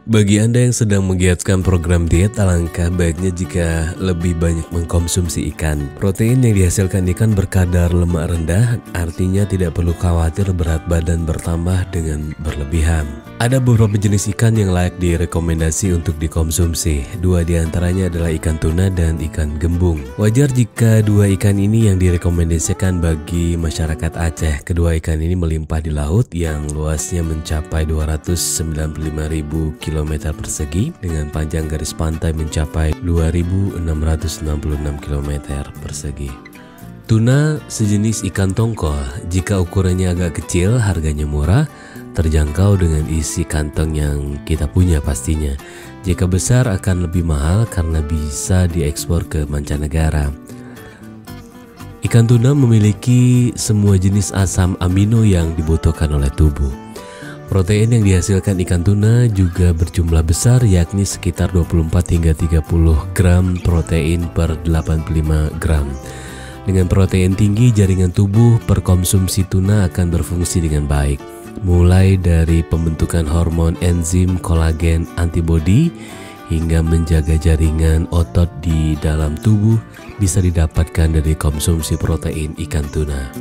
Bagi Anda yang sedang menggiatkan program diet, alangkah baiknya jika lebih banyak mengkonsumsi ikan. Protein yang dihasilkan ikan berkadar lemak rendah, artinya tidak perlu khawatir berat badan bertambah dengan berlebihan. Ada beberapa jenis ikan yang layak direkomendasi untuk dikonsumsi. Dua diantaranya adalah ikan tuna dan ikan gembung. Wajar jika dua ikan ini yang direkomendasikan bagi masyarakat Aceh. Kedua ikan ini melimpah di laut yang luasnya mencapai 295.000 km persegi dengan panjang garis pantai mencapai 2.666 km persegi. Tuna sejenis ikan tongkol. Jika ukurannya agak kecil, harganya murah, terjangkau dengan isi kantong yang kita punya pastinya. Jika besar akan lebih mahal karena bisa diekspor ke mancanegara. Ikan tuna memiliki semua jenis asam amino yang dibutuhkan oleh tubuh. Protein yang dihasilkan ikan tuna juga berjumlah besar, yakni sekitar 24 hingga 30 gram protein per 85 gram. Dengan protein tinggi, jaringan tubuh per konsumsi tuna akan berfungsi dengan baik. Mulai dari pembentukan hormon enzim kolagen antibodi hingga menjaga jaringan otot di dalam tubuh bisa didapatkan dari konsumsi protein ikan tuna.